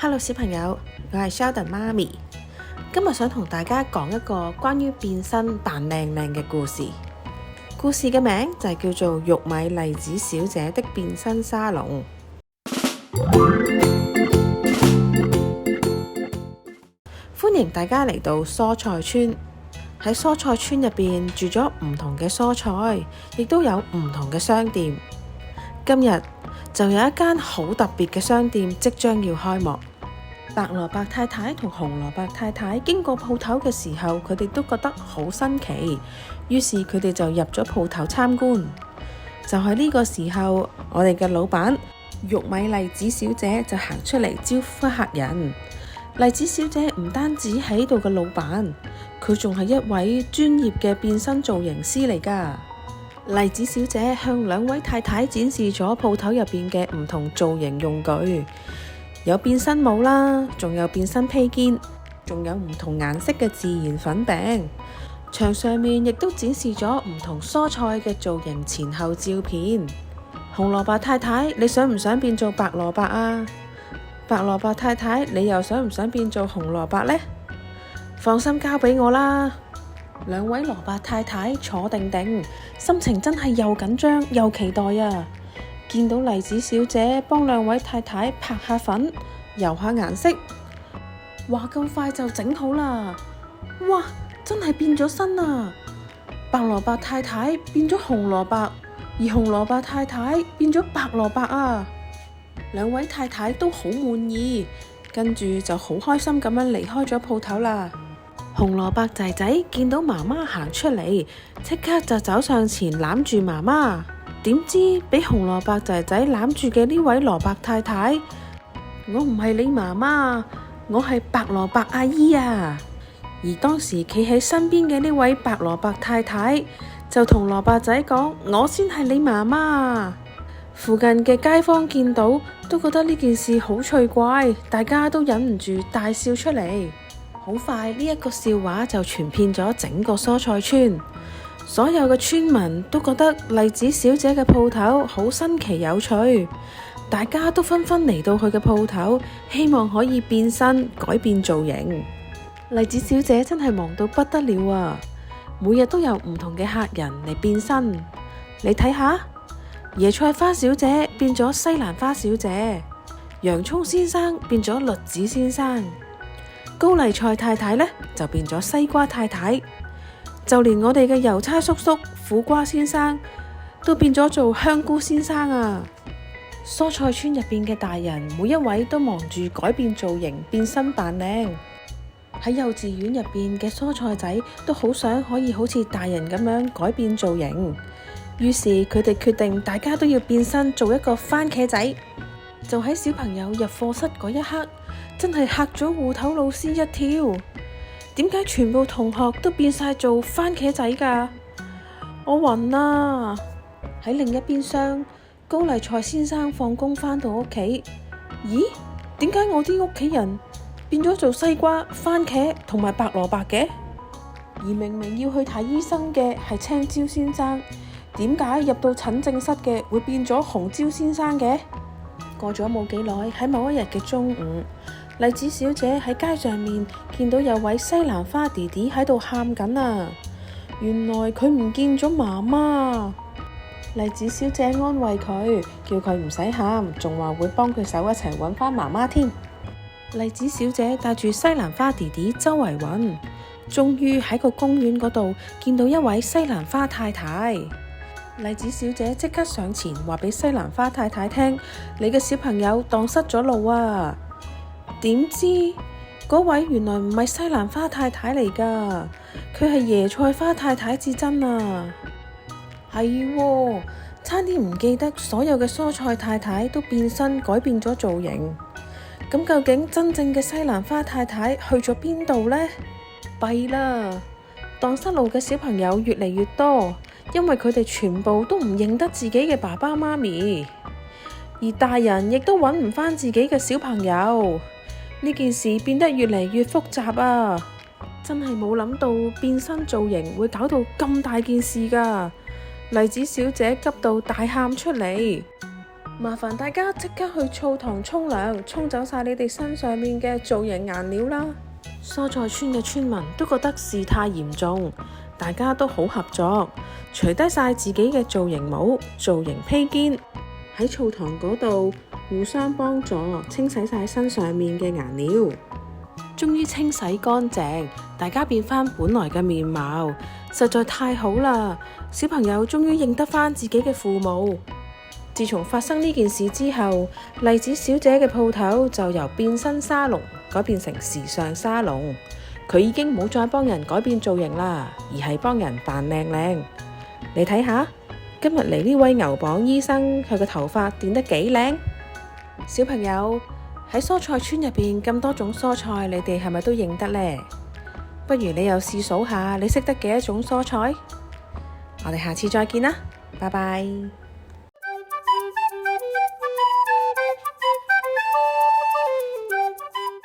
Hello 小朋友，我係 Sheldon 媽咪。今日想同大家講一個關於變身扮靚靚嘅故事。故事嘅名就係叫做《玉米麗子小姐的變身沙龍》。歡迎大家嚟到蔬菜村。喺蔬菜村入邊住咗唔同嘅蔬菜，亦都有唔同嘅商店。今日就有一間好特別嘅商店即將要開幕。白蘿蔔太太同紅蘿蔔太太經過鋪頭嘅時候，佢哋都覺得好新奇，於是佢哋就入咗鋪頭參觀。就喺呢個時候，我哋嘅老闆玉米麗子小姐就行出嚟招呼客人。麗子小姐唔單止喺度嘅老闆，佢仲係一位專業嘅變身造型師嚟㗎。麗子小姐向兩位太太展示咗鋪頭入邊嘅唔同造型用具。有變身帽啦，仲有變身披肩，仲有唔同顏色嘅自然粉餅。牆上面亦都展示咗唔同蔬菜嘅造型前後照片。紅蘿蔔太太，你想唔想變做白蘿蔔啊？白蘿蔔太太，你又想唔想變做紅蘿蔔呢？放心交俾我啦。兩位蘿蔔太太坐定定，心情真係又緊張又期待啊！見到麗子小姐幫兩位太太拍下粉、油下顏色，哇！咁快就整好啦！哇！真係變咗身啊！白蘿蔔太太變咗紅蘿蔔，而紅蘿蔔太太變咗白蘿蔔啊！兩位太太都好滿意，跟住就好開心咁樣離開咗鋪頭啦。紅蘿蔔仔仔見到媽媽行出嚟，即刻就走上前攬住媽媽。點知俾紅蘿蔔仔仔攬住嘅呢位蘿蔔太太，我唔係你媽媽，我係白蘿蔔阿姨啊！而當時企喺身邊嘅呢位白蘿蔔太太就同蘿蔔仔講：我先係你媽媽。附近嘅街坊見到都覺得呢件事好趣怪，大家都忍唔住大笑出嚟。好快呢一個笑話就傳遍咗整個蔬菜村。所有嘅村民都覺得麗子小姐嘅鋪頭好新奇有趣，大家都紛紛嚟到佢嘅鋪頭，希望可以變身改變造型。麗子小姐真係忙到不得了啊！每日都有唔同嘅客人嚟變身。你睇下，椰菜花小姐變咗西蘭花小姐，洋蔥先生變咗栗子先生，高麗菜太太呢就變咗西瓜太太。就連我哋嘅郵差叔叔苦瓜先生都變咗做香菇先生啊！蔬菜村入邊嘅大人每一位都忙住改變造型，變身扮靚。喺幼稚園入邊嘅蔬菜仔都好想可以好似大人咁樣改變造型，於是佢哋決定大家都要變身做一個番茄仔。就喺小朋友入課室嗰一刻，真係嚇咗芋頭老師一跳。點解全部同學都變晒做番茄仔㗎？我暈啦！喺另一邊廂，高麗菜先生放工返到屋企，咦？點解我啲屋企人變咗做西瓜、番茄同埋白蘿蔔嘅？而明明要去睇醫生嘅係青椒先生，點解入到診症室嘅會變咗紅椒先生嘅？過咗冇幾耐，喺某一日嘅中午，麗子小姐喺街上面見到有位西蘭花弟弟喺度喊緊啊！原來佢唔見咗媽媽。麗子小姐安慰佢，叫佢唔使喊，仲話會幫佢手一齊揾返媽媽添。麗子小姐帶住西蘭花弟弟周圍揾，終於喺個公園嗰度見到一位西蘭花太太。麗子小姐即刻上前話俾西蘭花太太聽：你嘅小朋友蕩失咗路啊！點知嗰位原來唔係西蘭花太太嚟㗎，佢係椰菜花太太至真啊！係喎，差啲唔記得所有嘅蔬菜太太都變身改變咗造型。咁究竟真正嘅西蘭花太太去咗邊度呢？弊啦！蕩失路嘅小朋友越嚟越多，因為佢哋全部都唔認得自己嘅爸爸媽咪，而大人亦都揾唔返自己嘅小朋友。呢件事變得越嚟越複雜啊！真係冇諗到變身造型會搞到咁大件事㗎。麗子小姐急到大喊出嚟。麻煩大家即刻去澡堂沖涼，沖走晒你哋身上面嘅造型顏料啦！蔬菜村嘅村民都覺得事態嚴重，大家都好合作，除低晒自己嘅造型帽、造型披肩，喺澡堂嗰度互相幫助，清洗晒身上面嘅顏料，終於清洗乾淨，大家變返本來嘅面貌，實在太好啦！小朋友終於認得返自己嘅父母。自從發生呢件事之後，麗子小姐嘅鋪頭就由變身沙龍改變成時尚沙龍。佢已經冇再幫人改變造型啦，而係幫人扮靚靚。你睇下，今日嚟呢位牛蒡醫生，佢個頭髮電得幾靚。小朋友，喺蔬菜村入邊咁多種蔬菜，你哋係咪都認得呢？不如你又試數下，你識得幾多種蔬菜？我哋下次再見啦，拜拜。